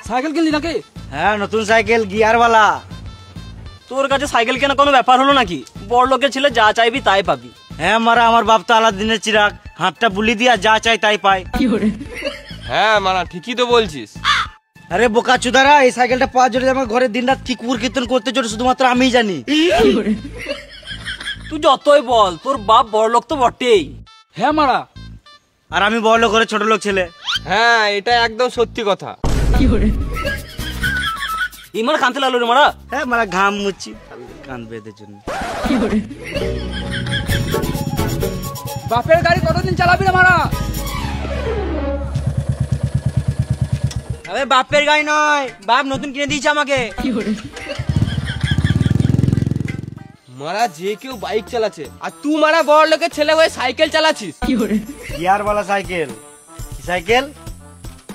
Cycle কিনলি নাকি? হ্যাঁ, নতুন সাইকেল, গিয়ারওয়ালা। তোর কাছে সাইকেল কেনা কোনো ব্যাপার হলো নাকি? বড় লোকের ছেলে যা চাইবি তাই পাবি। হ্যাঁ মারা, আমার বাপ তো আলাদিনের চিরাগ, হাতটা বুলি দিয়া যা চাই তাই পায়। হ্যাঁ মারা, ঠিকই তো বলছিস। আরে বোকা চুদারা, এই সাইকেলটা পাওয়ার জন্য আমার ঘরে দিনরাত কি কুকুর কীর্তন করতে চলে শুধুমাত্র আমিই জানি। তুই যতই বল, তোর বাপ বড় লোক তো বটেই। হ্যাঁ মারা। আর আমি বড় লোক ঘরে ছোট লোক ছেলে। হ্যাঁ, এটা একদম সত্যি কথা। ইমার কানতে লাগলো রে মারা। হ্যাঁ মারা, ঘাম মুচ্ছি কান বেঁধে জন্য। বাপের গাড়ি কতদিন চালাবি রে মারা? আরে বাপের গাড়ি নয়, বাপ নতুন কিনে দিয়েছে আমাকে। মারা, যে কেউ বাইক চালাচ্ছে আর তুই মারা বড় লোকের ছেলে হয়ে সাইকেল চালাচ্ছিস। গিয়ারওয়ালা সাইকেল। সাইকেল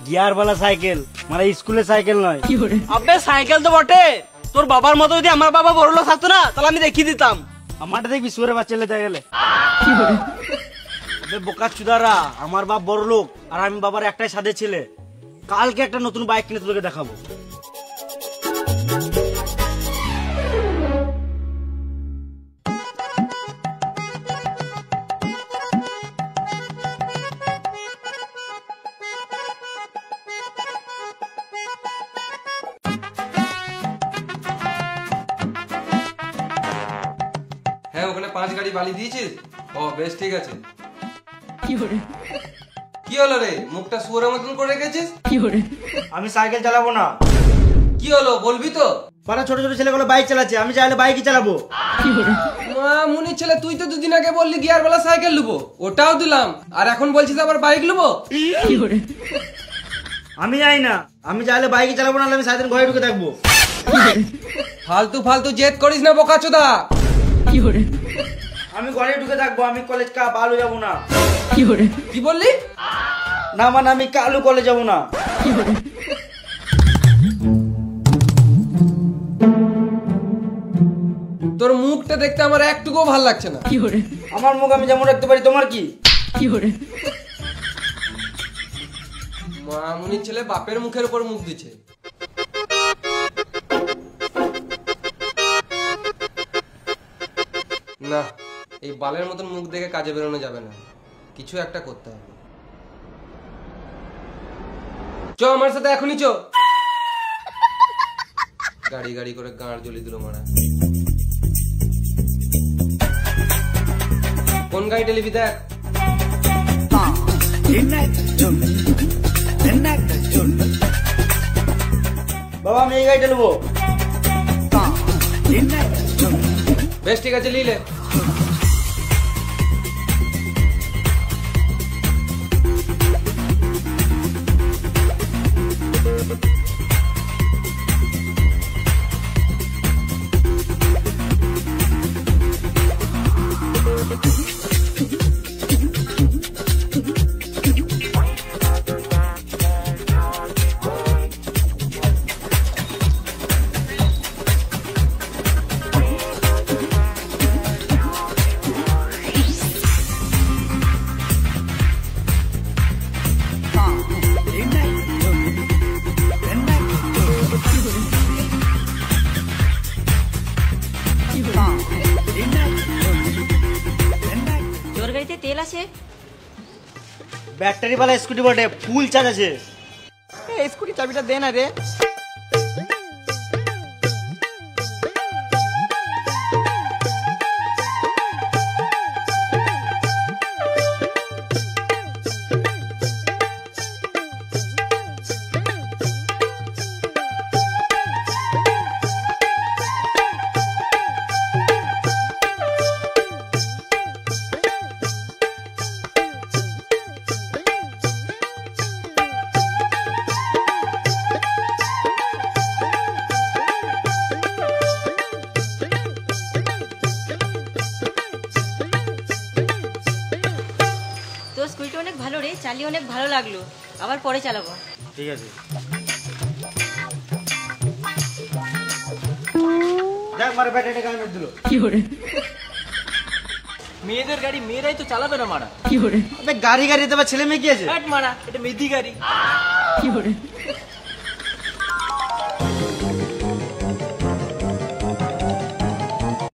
গিয়ারওয়ালা সাইকেল, মানে স্কুলের সাইকেল নয়। আবে সাইকেল তো বটে, তোর বাবার মতো যদি আমার বাবা বড় লোক থাকতো না তাহলে আমি দেখিয়ে দিতাম। আমারটা দেখবি সুরে বাচ্চা লেতে গেলে। বোকা চুদারা, আমার বাপ বড় লোক আর আমি বাবার একটাই সাদে ছেলে। কালকে একটা নতুন বাইক কিনে তোকে দেখাবো। হ্যাঁ, ওখানে 5 গাড়ি বালি দিয়েছিস? ও বেশ, ঠিক আছে। কি হলো রে, মুখটা শুয়োরের মতন করে রেখেছিস? আমি সাইকেল চালাবো না। কি হলো বলবি তো? পাড়া ছোট ছোট ছেলেগুলো বাইক চালাচ্ছে, আমি চাইলে বাইকই চালাবো। মা মুনির ছেলে, তুই তো দুদিন আগে বললি গিয়ারওয়ালা সাইকেল নেবো, ওটাও দিলাম, আর এখন বলছিস আবার বাইক নেবো। আমি যাই না, আমি চাইলে বাইকই চালাবো, না আমি সারাদিন ঘরে ঢুকে থাকবো। ফালতু ফালতু জেদ করিস না বোকাচোদা। আমি ঘরে ঢুকে থাকবো, আমি কলেজ কালু যাবো না। কি বললি? না মানে আমি কালু কলেজ যাবো না। তোর মুখটা দেখতে আমার একটুকুও ভালো লাগছে না। আমার মুখ আমি যেমন রাখতে পারি, তোমার কি? মা মুনির ছেলে বাপের মুখের উপর মুখ দিচ্ছে। না, এই বালের মতন মুখ দেখে কাজে বেরোনো যাবে না, কিছু একটা করতে হবে। চ আমার সাথে এখনই চ। গাড়ি গাড়ি করে গাঁড় জ্বলি দিল মারা। কোন গাড়ি টেলিভি দেখ। বাবা আমি এই গাড়িটা নেবো। বেশ ঠিক আছে, লিলে। ব্যাটারি वाला স্কুটি বটে, ফুল চার্জ আছে। এই স্কুটি চাবিটা দে না রে। চালিয়ে অনেক ভালো লাগলো, আবার পরে চালাবো। ঠিক আছে, দেখ মারা ব্যাটারিটা কেমন দিল। কি করে মেয়েদের গাড়ি মেয়েরাই তো চালাবে না মারা। কি করে আবে গাড়ি গাড়ি দেবা, ছেলে মেয়ে কি আছে? হাট মারা, এটা মেদি গাড়ি। কি করে